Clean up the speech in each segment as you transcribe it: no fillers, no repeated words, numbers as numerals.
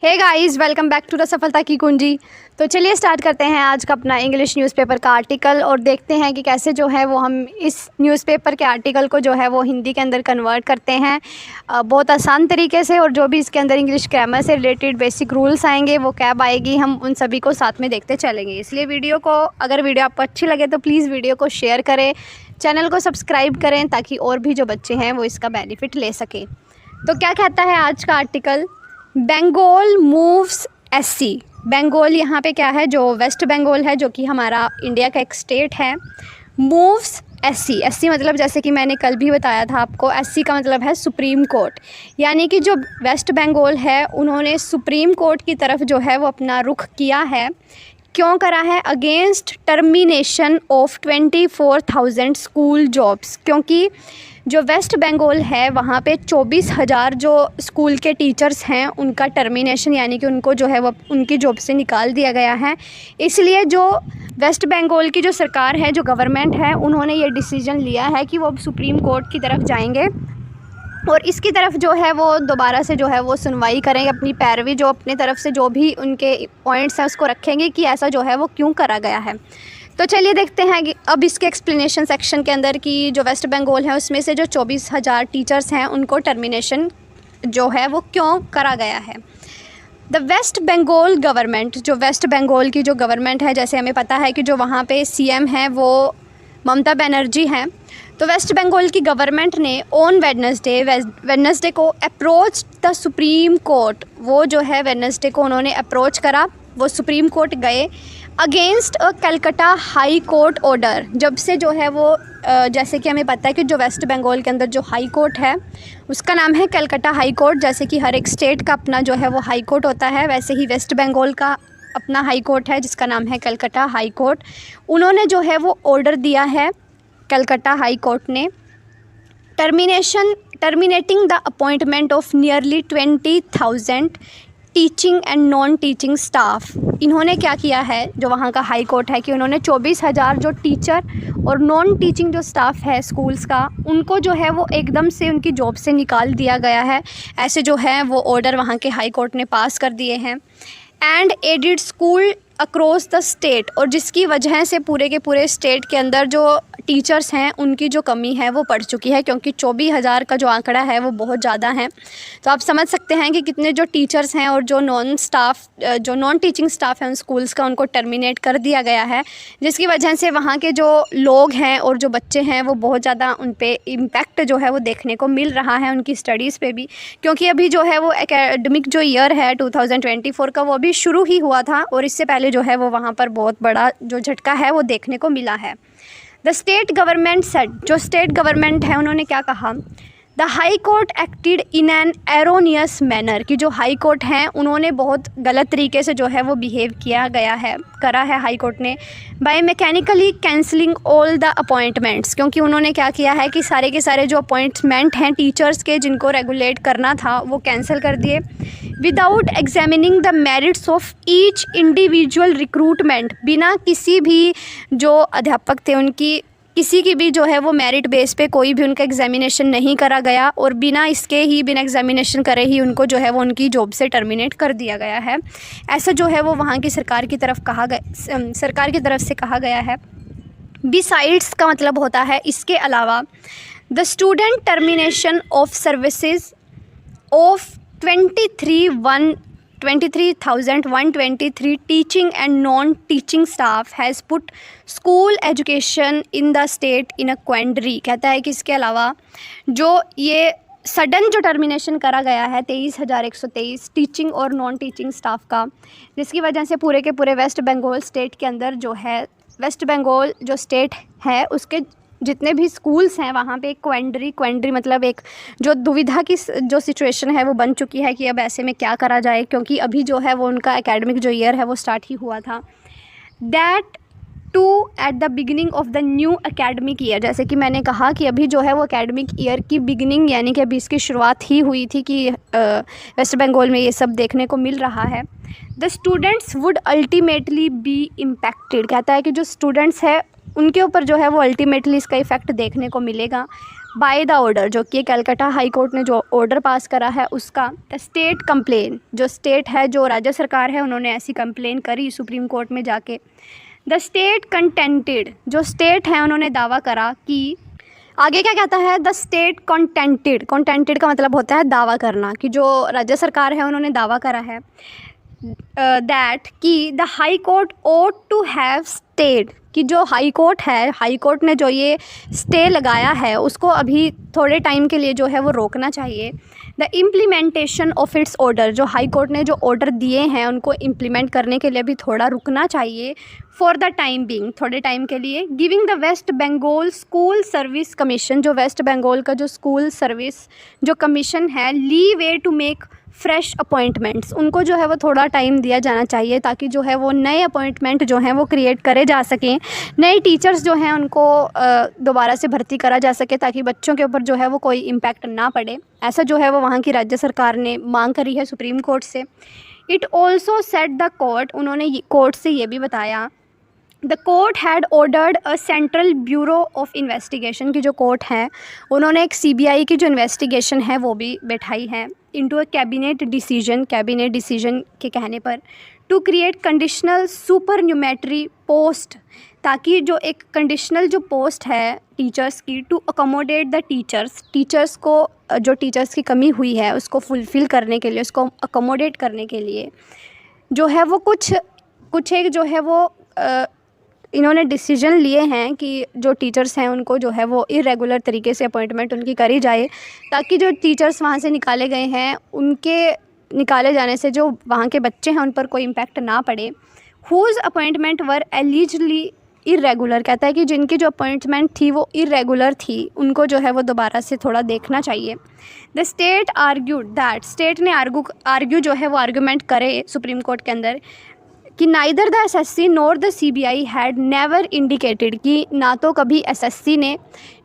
Hey guys, welcome back to the सफलता की कुंजी। तो चलिए स्टार्ट करते हैं आज का अपना इंग्लिश न्यूज़पेपर का आर्टिकल और देखते हैं कि कैसे जो है वो हम इस न्यूज़पेपर के आर्टिकल को जो है वो हिंदी के अंदर कन्वर्ट करते हैं बहुत आसान तरीके से। और जो भी इसके अंदर इंग्लिश ग्रामर से रिलेटेड बेसिक रूल्स आएंगे, वो कैब आएगी, हम उन सभी को साथ में देखते चलेंगे। इसलिए वीडियो को, अगर वीडियो आपको अच्छी लगे तो प्लीज़ वीडियो को शेयर करें, चैनल को सब्सक्राइब करें ताकि और भी जो बच्चे हैं वो इसका बेनिफिट ले सकें। तो क्या कहता है आज का article? Bengal moves SC. Bengal यहाँ पे क्या है, जो वेस्ट बंगाल है, जो कि हमारा इंडिया का एक स्टेट है। Moves SC. एससी मतलब जैसे कि मैंने कल भी बताया था आपको, एससी का मतलब है सुप्रीम कोर्ट। यानी कि जो वेस्ट बंगाल है उन्होंने सुप्रीम कोर्ट की तरफ जो है वो अपना रुख किया है। क्यों करा है? Against termination of 24,000 school jobs. क्योंकि जो वेस्ट बंगाल है वहाँ पे 24,000 जो स्कूल के टीचर्स हैं उनका टर्मिनेशन, यानी कि उनको जो है वो उनकी जॉब से निकाल दिया गया है। इसलिए जो वेस्ट बंगाल की जो सरकार है, जो गवर्नमेंट है, उन्होंने ये डिसीजन लिया है कि वो अब सुप्रीम कोर्ट की तरफ जाएंगे और इसकी तरफ जो है वो दोबारा से जो है वो सुनवाई करेंगे, अपनी पैरवी जो अपनी तरफ से जो भी उनके पॉइंट्स हैं उसको रखेंगे कि ऐसा जो है वो क्यों करा गया है। तो चलिए देखते हैं कि अब इसके एक्सप्लेनेशन सेक्शन के अंदर कि जो वेस्ट बंगाल है उसमें से जो 24,000 टीचर्स हैं उनको टर्मिनेशन जो है वो क्यों करा गया है। द वेस्ट बंगाल गवर्नमेंट, जो वेस्ट बंगाल की जो गवर्नमेंट है, जैसे हमें पता है कि जो वहाँ पे सीएम है वो ममता बनर्जी हैं। तो वेस्ट बंगाल की गवर्नमेंट ने ऑन वेडनेसडे को अप्रोच द सुप्रीम कोर्ट। वो जो है वेडनेसडे को उन्होंने अप्रोच करा, वो सुप्रीम कोर्ट गए against a Calcutta high court order. जब से जो है वो जैसे कि हमें पता है कि जो वेस्ट बंगाल के अंदर जो हाई कोर्ट है उसका नाम है कलकत्ता हाई कोर्ट। जैसे कि हर एक स्टेट का अपना जो है वो हाई कोर्ट होता है, वैसे ही वेस्ट बंगाल का अपना हाई कोर्ट है जिसका नाम है कलकत्ता हाई कोर्ट। उन्होंने जो है वो ऑर्डर दिया है, कलकत्ता हाई कोर्ट ने, terminating the appointment of nearly 20,000 teaching and non teaching staff. इन्होंने क्या किया है, जो वहाँ का हाई कोर्ट है, कि उन्होंने 24,000 जो टीचर और नॉन टीचिंग जो स्टाफ है स्कूल्स का, उनको जो है वो एकदम से उनकी जॉब से निकाल दिया गया है। ऐसे जो है वो ऑर्डर वहाँ के हाई कोर्ट ने पास कर दिए हैं। And added school across the state, और जिसकी वजह से पूरे के पूरे स्टेट के अंदर जो टीचर्स हैं उनकी जो कमी है वो पड़ चुकी है, क्योंकि 24,000 का जो आंकड़ा है वो बहुत ज़्यादा है। तो आप समझ सकते हैं कि कितने जो टीचर्स हैं और जो नॉन टीचिंग स्टाफ हैं उन स्कूल्स का, उनको टर्मिनेट कर दिया गया है, जिसकी वजह से वहाँ के जो लोग हैं और जो बच्चे हैं वो बहुत ज़्यादा उन पर इम्पैक्ट जो है वो देखने को मिल रहा है, उनकी स्टडीज़ पे भी। क्योंकि अभी जो है वो एकेडमिक जो ईयर है 2024 का, वो अभी शुरू ही हुआ था और इससे पहले जो है वो वहाँ पर बहुत बड़ा जो झटका है वो देखने को मिला है। द स्टेट गवर्नमेंट सेड, जो स्टेट गवर्नमेंट है उन्होंने क्या कहा? The high court acted in an erroneous manner, कि जो हाई कोर्ट हैं उन्होंने बहुत गलत तरीके से जो है वो बिहेव करा है हाई कोर्ट ने, by mechanically cancelling all the appointments. क्योंकि उन्होंने क्या किया है कि सारे के सारे जो अपॉइंटमेंट हैं टीचर्स के जिनको रेगुलेट करना था वो कैंसिल कर दिए, without examining the merits of each individual recruitment. बिना किसी भी जो अध्यापक थे उनकी किसी की भी जो है वो मेरिट बेस पे कोई भी उनका एग्जामिनेशन नहीं करा गया, और बिना एग्जामिनेशन करे ही उनको जो है वो उनकी जॉब से टर्मिनेट कर दिया गया है। ऐसा जो है वो वहाँ की सरकार की तरफ से कहा गया है। बिसाइड्स का मतलब होता है इसके अलावा, the student termination of services of 23,123 teaching and non teaching staff has put school education in the state in a quandary. कहता है कि इसके अलावा जो ये सडन जो टर्मिनेशन करा गया है 23,123 टीचिंग और नॉन टीचिंग स्टाफ का, जिसकी वजह से पूरे के पूरे वेस्ट बंगाल स्टेट के अंदर जो है, वेस्ट बंगाल जो स्टेट है उसके जितने भी स्कूल्स हैं वहाँ पे एक क्वेंडरी मतलब एक जो दुविधा की जो सिचुएशन है वो बन चुकी है कि अब ऐसे में क्या करा जाए, क्योंकि अभी जो है वो उनका एकेडमिक जो ईयर है वो स्टार्ट ही हुआ था। That too at the beginning of the new academic year, जैसे कि मैंने कहा कि अभी जो है वो एकेडमिक ईयर की बिगिनिंग, यानी कि अभी इसकी शुरुआत ही हुई थी कि वेस्ट बंगाल में ये सब देखने को मिल रहा है। The students would ultimately be impacted. कहता है कि जो स्टूडेंट्स हैं उनके ऊपर जो है वो अल्टीमेटली इसका इफ़ेक्ट देखने को मिलेगा। बाय द ऑर्डर, जो कि कलकत्ता हाई कोर्ट ने जो ऑर्डर पास करा है उसका, द स्टेट कंप्लेन, जो स्टेट है, जो राज्य सरकार है, उन्होंने ऐसी कंप्लेन करी सुप्रीम कोर्ट में जाके। द स्टेट कंटेंटेड, जो स्टेट है उन्होंने दावा करा कि, आगे क्या कहता है, द स्टेट कंटेंटेड, कंटेंटेड का मतलब होता है दावा करना, कि जो राज्य सरकार है उन्होंने दावा करा है दैट कि the high court ought to have stayed, कि जो हाई कोर्ट है, हाई कोर्ट ने जो ये स्टे लगाया है उसको अभी थोड़े टाइम के लिए जो है वो रोकना चाहिए। The implementation of its order, जो हाई कोर्ट ने जो ऑर्डर दिए हैं उनको इम्प्लीमेंट करने के लिए भी थोड़ा रुकना चाहिए। फॉर द टाइम बिंग, थोड़े टाइम के लिए। Giving the West Bengal school service commission, जो वेस्ट बंगाल का जो स्कूल सर्विस जो कमीशन है, leeway to make fresh appointments, उनको जो है वो थोड़ा टाइम दिया जाना चाहिए ताकि जो है वो नए अपॉइंटमेंट जो हैं वो क्रिएट करे जा सकें, नए टीचर्स जो हैं उनको दोबारा से भर्ती करा जा सके ताकि बच्चों के ऊपर जो है वो कोई इम्पैक्ट ना पड़े। ऐसा जो है वो वहाँ की राज्य सरकार ने मांग करी है सुप्रीम कोर्ट से। It also set the court, उन्होंने कोर्ट से ये भी बताया, the court had ordered a central bureau of investigation, की जो कोर्ट है उन्होंने एक CBI की जो इन्वेस्टिगेशन है वो भी बैठाई है into a cabinet decision, cabinet decision के कहने पर, to create conditional supernumerary post, ताकि जो एक कंडीशनल जो पोस्ट है टीचर्स की, to accommodate the teachers, teachers को जो टीचर्स की कमी हुई है उसको फुलफ़िल करने के लिए, उसको अकोमोडेट करने के लिए जो है वो कुछ एक जो है वो इन्होंने डिसीजन लिए हैं कि जो टीचर्स हैं उनको जो है वो इरेगुलर तरीके से अपॉइंटमेंट उनकी करी जाए, ताकि जो टीचर्स वहाँ से निकाले गए हैं उनके निकाले जाने से जो वहाँ के बच्चे हैं उन पर कोई इम्पैक्ट ना पड़े। हुज़ अपॉइंटमेंट वर एलिजिबली इरेगुलर, कहता है कि जिनकी जो अपॉइंटमेंट थी वो इरेगुलर थी उनको जो है वो दोबारा से थोड़ा देखना चाहिए। The state argued that, state ने आर्ग्यू जो है वो आर्गूमेंट करे सुप्रीम कोर्ट के अंदर कि neither the SSC NOR the CBI had never indicated, कि ना तो कभी SSC ने,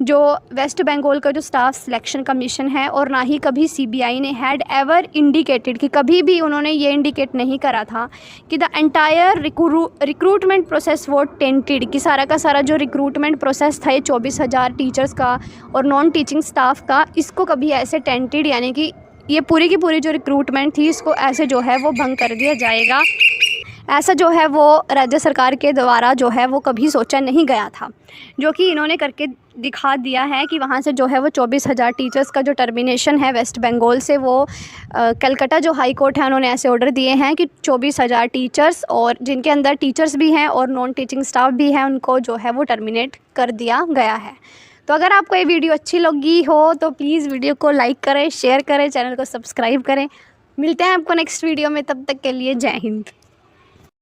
जो वेस्ट बंगाल का जो स्टाफ सिलेक्शन कमीशन है, और ना ही कभी CBI ने हैड एवर इंडिकेटेड, कि कभी भी उन्होंने ये इंडिकेट नहीं करा था कि द एंटायर रिक्रूटमेंट प्रोसेस वो टेंटेड, कि सारा का सारा जो रिक्रूटमेंट प्रोसेस था ये 24,000 टीचर्स का और नॉन टीचिंग स्टाफ का, इसको कभी ऐसे टेंटेड, यानी कि ये पूरी की पूरी जो रिक्रूटमेंट थी इसको ऐसे जो है वो भंग कर दिया जाएगा, ऐसा जो है वो राज्य सरकार के द्वारा जो है वो कभी सोचा नहीं गया था, जो कि इन्होंने करके दिखा दिया है कि वहाँ से जो है वो 24,000 टीचर्स का जो टर्मिनेशन है वेस्ट बंगाल से, वो कलकत्ता जो हाई कोर्ट है उन्होंने ऐसे ऑर्डर दिए हैं कि 24,000 टीचर्स, और जिनके अंदर टीचर्स भी हैं और नॉन टीचिंग स्टाफ भी हैं, उनको जो है वो टर्मिनेट कर दिया गया है। तो अगर आपको ये वीडियो अच्छी लगी हो तो प्लीज़ वीडियो को लाइक करें, शेयर करें, चैनल को सब्सक्राइब करें। मिलते हैं आपको नेक्स्ट वीडियो में, तब तक के लिए जय हिंद।